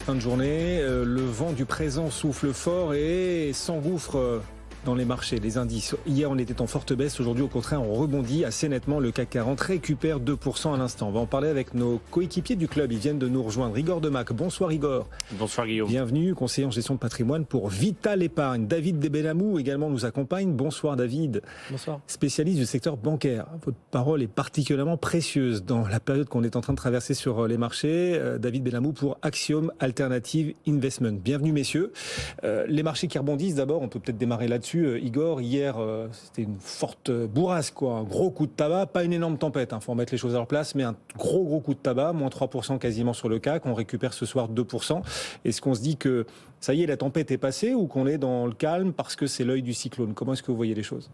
Fin de journée, le vent du présent souffle fort et s'engouffre dans les marchés, les indices. Hier, on était en forte baisse. Aujourd'hui, au contraire, on rebondit assez nettement. Le CAC 40 récupère 2% à l'instant. On va en parler avec nos coéquipiers du club. Ils viennent de nous rejoindre. Igor Demac. Bonsoir Igor. Bonsoir Guillaume. Bienvenue, conseiller en gestion de patrimoine pour Vital Épargne. David Debelamou également nous accompagne. Bonsoir David. Bonsoir. Spécialiste du secteur bancaire. Votre parole est particulièrement précieuse dans la période qu'on est en train de traverser sur les marchés. David Debelamou pour Axiom Alternative Investment. Bienvenue messieurs. Les marchés qui rebondissent d'abord, on peut peut-être démarrer là-dessus. Igor, hier, c'était une forte bourrasque, quoi. Un gros coup de tabac, pas une énorme tempête, faut remettre les choses à leur place, mais un gros coup de tabac, moins 3% quasiment sur le CAC, on récupère ce soir 2%. Est-ce qu'on se dit que ça y est, la tempête est passée ou qu'on est dans le calme parce que c'est l'œil du cyclone? Comment est-ce que vous voyez les choses?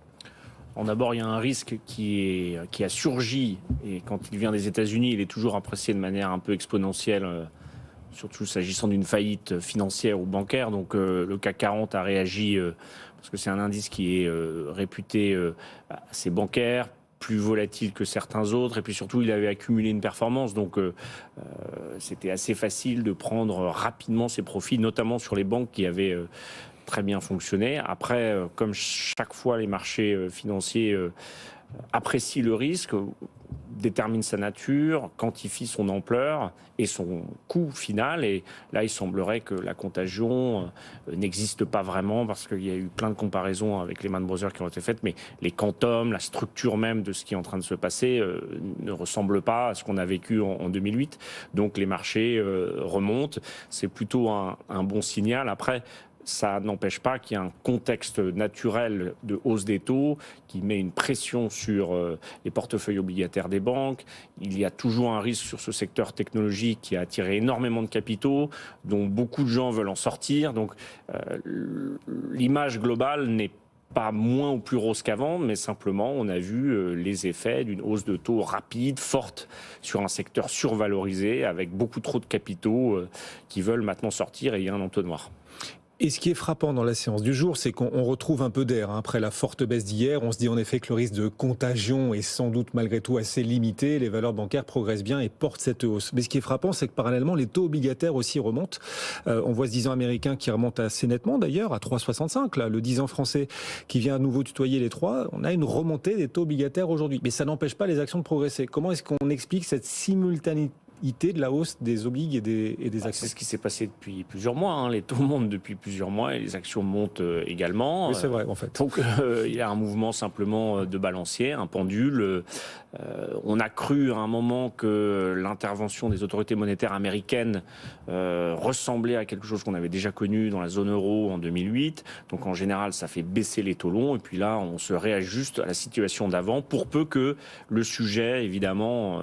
D'abord, il y a un risque qui a surgi, et quand il vient des États-Unis, il est toujours apprécié de manière un peu exponentielle, surtout s'agissant d'une faillite financière ou bancaire. Donc le CAC 40 a réagi, parce que c'est un indice qui est réputé assez bancaire, plus volatile que certains autres, et puis surtout il avait accumulé une performance, donc c'était assez facile de prendre rapidement ses profits, notamment sur les banques qui avaient très bien fonctionné. Après, comme chaque fois les marchés financiers apprécient le risque, détermine sa nature, quantifie son ampleur et son coût final. Et là, il semblerait que la contagion n'existe pas vraiment, parce qu'il y a eu plein de comparaisons avec les Lehman Brothers qui ont été faites, mais les quantums, la structure même de ce qui est en train de se passer ne ressemble pas à ce qu'on a vécu en 2008. Donc les marchés remontent. C'est plutôt un bon signal. Après, ça n'empêche pas qu'il y a un contexte naturel de hausse des taux qui met une pression sur les portefeuilles obligataires des banques. Il y a toujours un risque sur ce secteur technologique qui a attiré énormément de capitaux, dont beaucoup de gens veulent en sortir. Donc l'image globale n'est pas moins ou plus rose qu'avant, mais simplement on a vu les effets d'une hausse de taux rapide, forte, sur un secteur survalorisé, avec beaucoup trop de capitaux qui veulent maintenant sortir, et il y a un entonnoir. Et ce qui est frappant dans la séance du jour, c'est qu'on retrouve un peu d'air. Après la forte baisse d'hier, on se dit en effet que le risque de contagion est sans doute malgré tout assez limité. Les valeurs bancaires progressent bien et portent cette hausse. Mais ce qui est frappant, c'est que parallèlement, les taux obligataires aussi remontent. On voit ce 10 ans américain qui remonte assez nettement d'ailleurs, à 3,65. Là, le 10 ans français qui vient à nouveau tutoyer les 3. On a une remontée des taux obligataires aujourd'hui. Mais ça n'empêche pas les actions de progresser. Comment est-ce qu'on explique cette simultanéité de la hausse des obligues et des actions? C'est ce qui s'est passé depuis plusieurs mois. Les taux montent depuis plusieurs mois et les actions montent également. Oui, c'est vrai, en fait. Donc, il y a un mouvement simplement de balancier, un pendule. On a cru à un moment que l'intervention des autorités monétaires américaines ressemblait à quelque chose qu'on avait déjà connu dans la zone euro en 2008. Donc, en général, ça fait baisser les taux longs. Et puis là, on se réajuste à la situation d'avant, pour peu que le sujet, évidemment,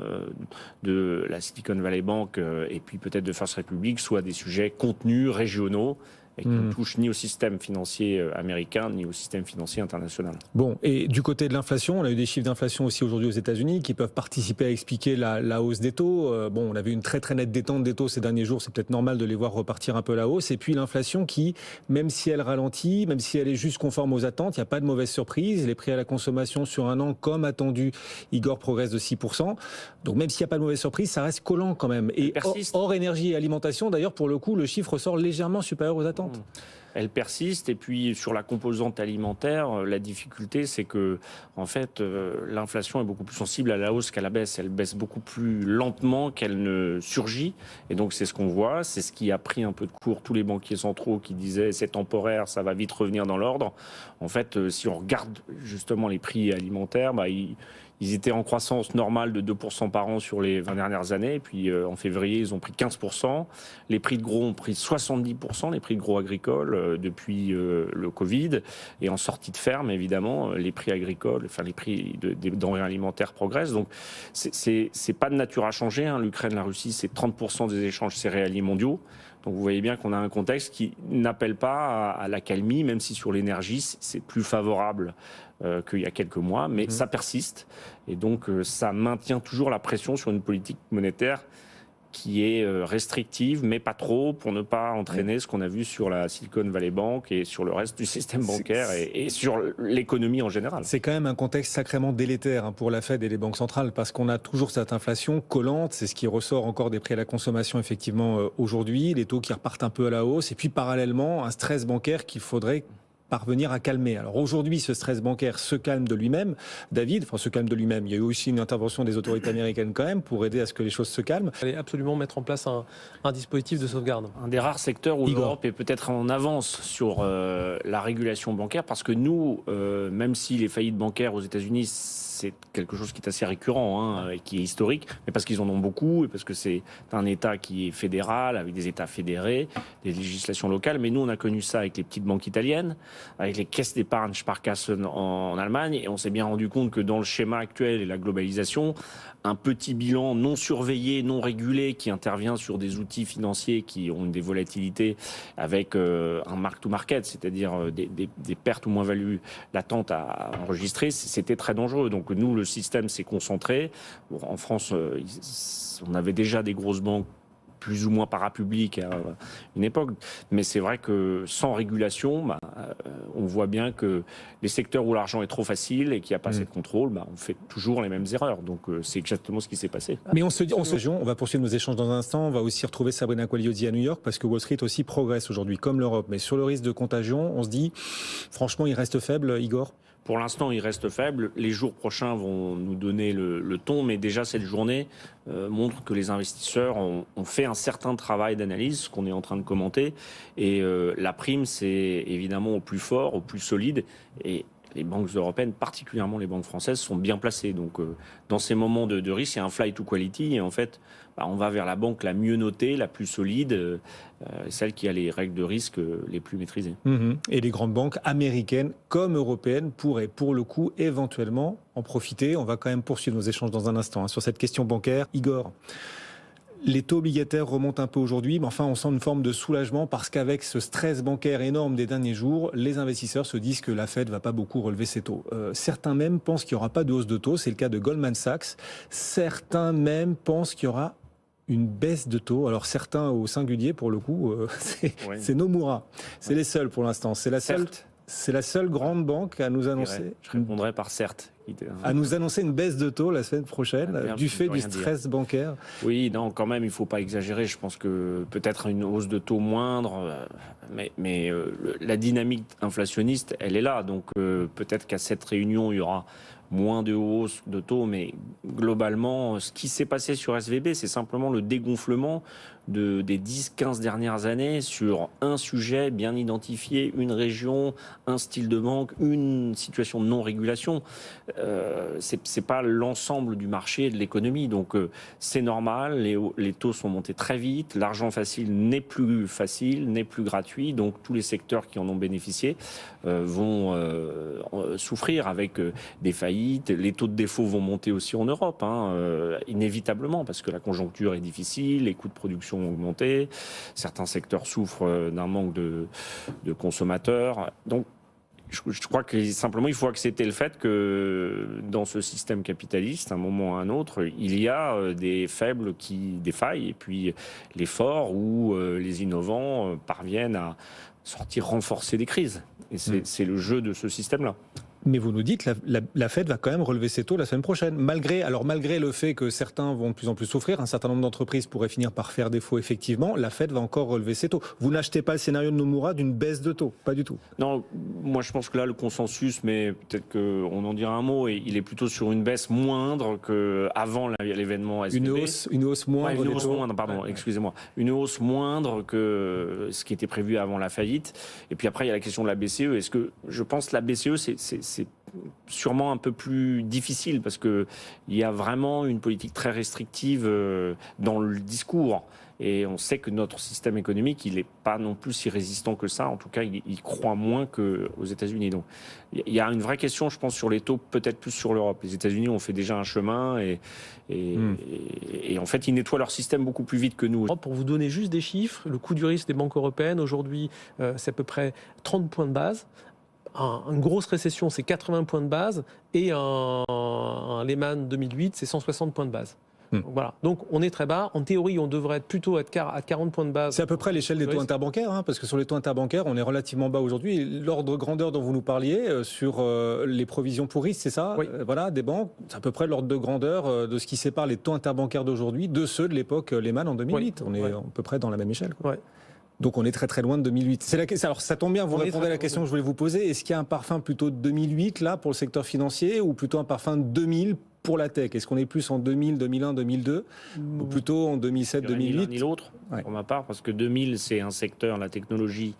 de la Silicon Valley Bank et puis peut-être de First Republic soient des sujets contenus, régionaux, et qui ne touchent ni au système financier américain, ni au système financier international. Bon, et du côté de l'inflation, on a eu des chiffres d'inflation aussi aujourd'hui aux États-Unis qui peuvent participer à expliquer la hausse des taux. Bon, on avait une très nette détente des taux ces derniers jours, c'est peut-être normal de les voir repartir un peu à la hausse. Et puis l'inflation qui, même si elle ralentit, même si elle est juste conforme aux attentes, il n'y a pas de mauvaise surprise. Les prix à la consommation sur un an, comme attendu, Igor, progresse de 6%. Donc même s'il n'y a pas de mauvaise surprise, ça reste collant quand même. Et hors énergie et alimentation, d'ailleurs, pour le coup, le chiffre sort légèrement supérieur aux attentes. Elle persiste, et puis sur la composante alimentaire, la difficulté, c'est que en fait l'inflation est beaucoup plus sensible à la hausse qu'à la baisse. Elle baisse beaucoup plus lentement qu'elle ne surgit, et donc c'est ce qu'on voit, c'est ce qui a pris un peu de court tous les banquiers centraux qui disaient c'est temporaire, ça va vite revenir dans l'ordre. En fait, si on regarde justement les prix alimentaires, ils étaient en croissance normale de 2% par an sur les 20 dernières années. Et puis en février, ils ont pris 15%. Les prix de gros ont pris 70%, les prix de gros agricoles, depuis le Covid. Et en sortie de ferme, évidemment, les prix agricoles, enfin les prix des denrées alimentaires progressent. Donc c'est pas de nature à changer. L'Ukraine, la Russie, c'est 30% des échanges céréaliers mondiaux. Donc vous voyez bien qu'on a un contexte qui n'appelle pas à l'accalmie, même si sur l'énergie, c'est plus favorable qu'il y a quelques mois, mais ça persiste. Et donc ça maintient toujours la pression sur une politique monétaire qui est restrictive, mais pas trop, pour ne pas entraîner ce qu'on a vu sur la Silicon Valley Bank et sur le reste du système bancaire et sur l'économie en général. C'est quand même un contexte sacrément délétère pour la Fed et les banques centrales, parce qu'on a toujours cette inflation collante, c'est ce qui ressort encore des prix à la consommation effectivement aujourd'hui, les taux qui repartent un peu à la hausse, et puis parallèlement un stress bancaire qu'il faudrait parvenir à calmer. Alors aujourd'hui, ce stress bancaire se calme de lui-même. David, se calme de lui-même. Il y a eu aussi une intervention des autorités américaines quand même pour aider à ce que les choses se calment. Il fallait absolument mettre en place un dispositif de sauvegarde. Un des rares secteurs où l'Europe est peut-être en avance sur la régulation bancaire, parce que nous, même si les faillites bancaires aux États-Unis, c'est quelque chose qui est assez récurrent et qui est historique, mais parce qu'ils en ont beaucoup et parce que c'est un État qui est fédéral, avec des États fédérés, des législations locales. Mais nous, on a connu ça avec les petites banques italiennes, avec les caisses d'épargne Sparkassen en Allemagne, et on s'est bien rendu compte que dans le schéma actuel et la globalisation, un petit bilan non surveillé, non régulé, qui intervient sur des outils financiers qui ont des volatilités avec un mark-to-market, c'est-à-dire des pertes ou moins-values latentes à enregistrer, c'était très dangereux. Donc nous, le système s'est concentré. En France, on avait déjà des grosses banques plus ou moins parapubliques à une époque. Mais c'est vrai que sans régulation, on voit bien que les secteurs où l'argent est trop facile et qu'il n'y a pas assez de contrôle, on fait toujours les mêmes erreurs. Donc c'est exactement ce qui s'est passé. Mais on va poursuivre nos échanges dans un instant. On va aussi retrouver Sabrina Quagliozzi à New York, parce que Wall Street aussi progresse aujourd'hui, comme l'Europe. Mais sur le risque de contagion, on se dit, franchement, il reste faible, Igor ? Pour l'instant, il reste faible. Les jours prochains vont nous donner le ton, mais déjà cette journée montre que les investisseurs ont fait un certain travail d'analyse, ce qu'on est en train de commenter. Et la prime, c'est évidemment au plus fort, au plus solide. Et les banques européennes, particulièrement les banques françaises, sont bien placées. Donc, dans ces moments de risque, il y a un flight to quality. Et en fait, on va vers la banque la mieux notée, la plus solide, celle qui a les règles de risque les plus maîtrisées. Et les grandes banques américaines comme européennes pourraient, pour le coup, éventuellement en profiter. On va quand même poursuivre nos échanges dans un instant sur cette question bancaire. Igor, les taux obligataires remontent un peu aujourd'hui, mais enfin on sent une forme de soulagement, parce qu'avec ce stress bancaire énorme des derniers jours, les investisseurs se disent que la Fed va pas beaucoup relever ses taux. Certains même pensent qu'il n'y aura pas de hausse de taux, c'est le cas de Goldman Sachs. Certains même pensent qu'il y aura une baisse de taux. Alors certains au singulier, pour le coup, c'est Nomura. C'est les seuls pour l'instant. C'est la seule grande banque à nous annoncer. Je répondrai par certes. À nous annoncer une baisse de taux la semaine prochaine, du fait du stress bancaire. Oui, non, quand même, il ne faut pas exagérer. Je pense que peut-être une hausse de taux moindre, mais la dynamique inflationniste, elle est là. Donc peut-être qu'à cette réunion, il y aura moins de hausse de taux, mais globalement, ce qui s'est passé sur SVB, c'est simplement le dégonflement des 10-15 dernières années sur un sujet bien identifié, une région, un style de banque, une situation de non-régulation. C'est pas l'ensemble du marché et de l'économie, donc c'est normal, les taux sont montés très vite, l'argent facile n'est plus facile, n'est plus gratuit, donc tous les secteurs qui en ont bénéficié vont souffrir avec des faillites. Les taux de défaut vont monter aussi en Europe, inévitablement, parce que la conjoncture est difficile, les coûts de production ont augmenté, certains secteurs souffrent d'un manque de consommateurs. Donc je crois que simplement il faut accepter le fait que dans ce système capitaliste, à un moment ou à un autre, il y a des faibles qui défaillent, et puis les forts ou les innovants parviennent à sortir renforcés des crises. Et c'est le jeu de ce système-là. Mais vous nous dites que la Fed va quand même relever ses taux la semaine prochaine. Malgré le fait que certains vont de plus en plus souffrir, un certain nombre d'entreprises pourraient finir par faire défaut effectivement, la Fed va encore relever ses taux. Vous n'achetez pas le scénario de Nomura d'une baisse de taux, pas du tout. Non, moi je pense que là le consensus, mais peut-être qu'on en dira un mot, et il est plutôt sur une baisse moindre qu'avant l'événement SVB. Une hausse moindre. Excusez-moi. Une hausse moindre que ce qui était prévu avant la faillite. Et puis après il y a la question de la BCE. Est-ce que je pense que la BCE c'est sûrement un peu plus difficile, parce que il y a vraiment une politique très restrictive dans le discours, et on sait que notre système économique, il n'est pas non plus si résistant que ça. En tout cas, il croît moins qu'aux États-Unis. Donc, il y a une vraie question, je pense, sur les taux, peut-être plus sur l'Europe. Les États-Unis ont fait déjà un chemin, et en fait, ils nettoient leur système beaucoup plus vite que nous. Pour vous donner juste des chiffres, le coût du risque des banques européennes aujourd'hui, c'est à peu près 30 points de base. Une grosse récession, c'est 80 points de base, et un Lehman 2008, c'est 160 points de base. Donc, voilà. Donc on est très bas. En théorie, on devrait plutôt être à 40 points de base. C'est à peu près l'échelle des taux interbancaires, hein, parce que sur les taux interbancaires, on est relativement bas aujourd'hui. L'ordre de grandeur dont vous nous parliez sur les provisions pour risque, c'est ça? Oui. Voilà, des banques, c'est à peu près l'ordre de grandeur de ce qui sépare les taux interbancaires d'aujourd'hui de ceux de l'époque Lehman en 2008. On est à peu près dans la même échelle, quoi. Ouais. Donc on est très très loin de 2008. Alors ça tombe bien, vous répondez à la question que je voulais vous poser. Est-ce qu'il y a un parfum plutôt de 2008 là pour le secteur financier ou plutôt un parfum de 2000 pour la tech? Est-ce qu'on est plus en 2000, 2001, 2002 ou plutôt en 2007, 2008? Ni l'un ni l'autre, pour ma part, parce que 2000 c'est un secteur, la technologie,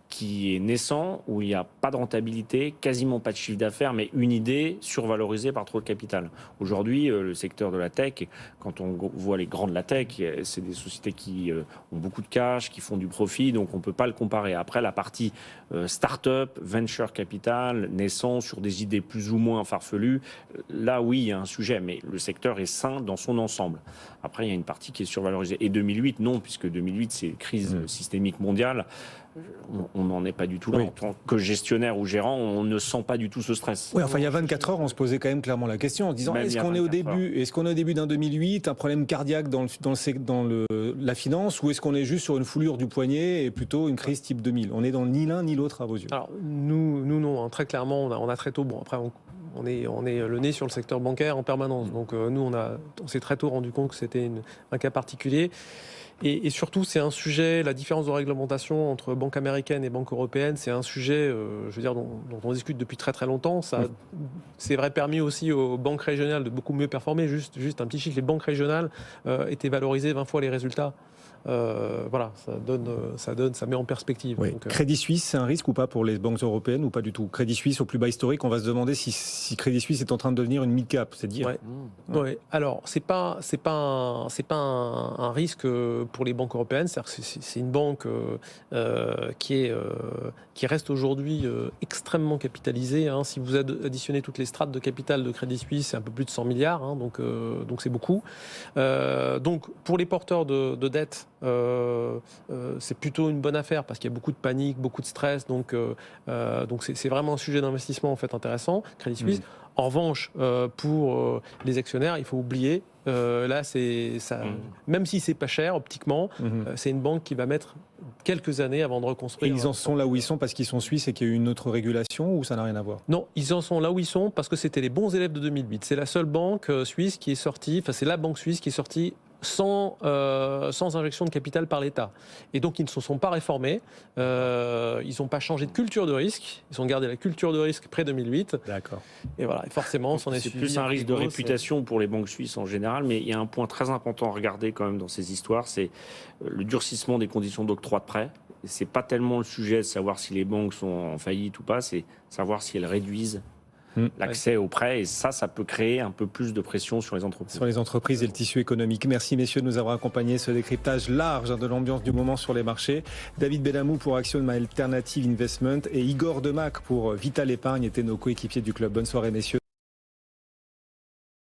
qui est naissant, où il n'y a pas de rentabilité, quasiment pas de chiffre d'affaires, mais une idée survalorisée par trop de capital. Aujourd'hui, le secteur de la tech, quand on voit les grands de la tech, c'est des sociétés qui ont beaucoup de cash, qui font du profit, donc on ne peut pas le comparer. Après, la partie start-up, venture capital, naissant sur des idées plus ou moins farfelues, là, oui, il y a un sujet, mais le secteur est sain dans son ensemble. Après, il y a une partie qui est survalorisée. Et 2008, non, puisque 2008, c'est crise systémique mondiale. On n'en est pas du tout là. Oui. En tant que gestionnaire ou gérant, on ne sent pas du tout ce stress. Oui, enfin, il y a 24 heures, on se posait quand même clairement la question en se disant est-ce qu'on est au début d'un 2008, un problème cardiaque dans la finance, ou est-ce qu'on est juste sur une foulure du poignet et plutôt une crise type 2000? On est dans ni l'un ni l'autre à vos yeux. Alors, nous non, hein, très clairement, on a très tôt. Bon, après, on est le nez sur le secteur bancaire en permanence. Donc, nous, on s'est très tôt rendu compte que c'était un cas particulier. Et surtout, c'est un sujet, la différence de réglementation entre banque américaine et banque européenne, c'est un sujet, je veux dire, dont on discute depuis très très longtemps. Ça, c'est vrai, permis aussi aux banques régionales de beaucoup mieux performer. Juste un petit chiffre, les banques régionales étaient valorisées 20 fois les résultats. Voilà, ça met en perspective. Oui. Donc, Crédit Suisse, c'est un risque ou pas pour les banques européennes ou pas du tout? Crédit Suisse au plus bas historique, on va se demander si Crédit Suisse est en train de devenir une mid-cap, c'est dire. Ouais. Alors, c'est pas un risque pour les banques européennes. C'est une banque qui reste aujourd'hui extrêmement capitalisée. Hein. Si vous additionnez toutes les strates de capital de Crédit Suisse, c'est un peu plus de 100 milliards. Hein, donc c'est beaucoup. Donc, pour les porteurs de dette, c'est plutôt une bonne affaire parce qu'il y a beaucoup de panique, beaucoup de stress. Donc c'est vraiment un sujet d'investissement en fait intéressant, Crédit Suisse. En revanche, pour les actionnaires, il faut oublier. Là, même si c'est pas cher optiquement, c'est une banque qui va mettre quelques années avant de reconstruire. Et ils en sont là où ils sont parce qu'ils sont suisses et qu'il y a eu une autre régulation, ou ça n'a rien à voir? Non, ils en sont là où ils sont parce que c'était les bons élèves de 2008. C'est la seule banque suisse qui est sortie, enfin c'est la banque suisse qui est sortie sans injection de capital par l'État. Et donc, ils ne se sont pas réformés. Ils n'ont pas changé de culture de risque. Ils ont gardé la culture de risque pré-2008. D'accord. Et voilà, et forcément, on est c'est plus un risque de réputation pour les banques suisses en général, mais il y a un point très important à regarder quand même dans ces histoires, c'est le durcissement des conditions d'octroi de prêt. C'est pas tellement le sujet de savoir si les banques sont en faillite ou pas, c'est savoir si elles réduisent l'accès aux prêts, et ça peut créer un peu plus de pression sur les entreprises. Sur les entreprises et le tissu économique. Merci messieurs de nous avoir accompagnés ce décryptage large de l'ambiance du moment sur les marchés. David Bellamou pour Axiom Alternative Investment et Igor Demac pour Vital Épargne étaient nos coéquipiers du club. Bonne soirée messieurs.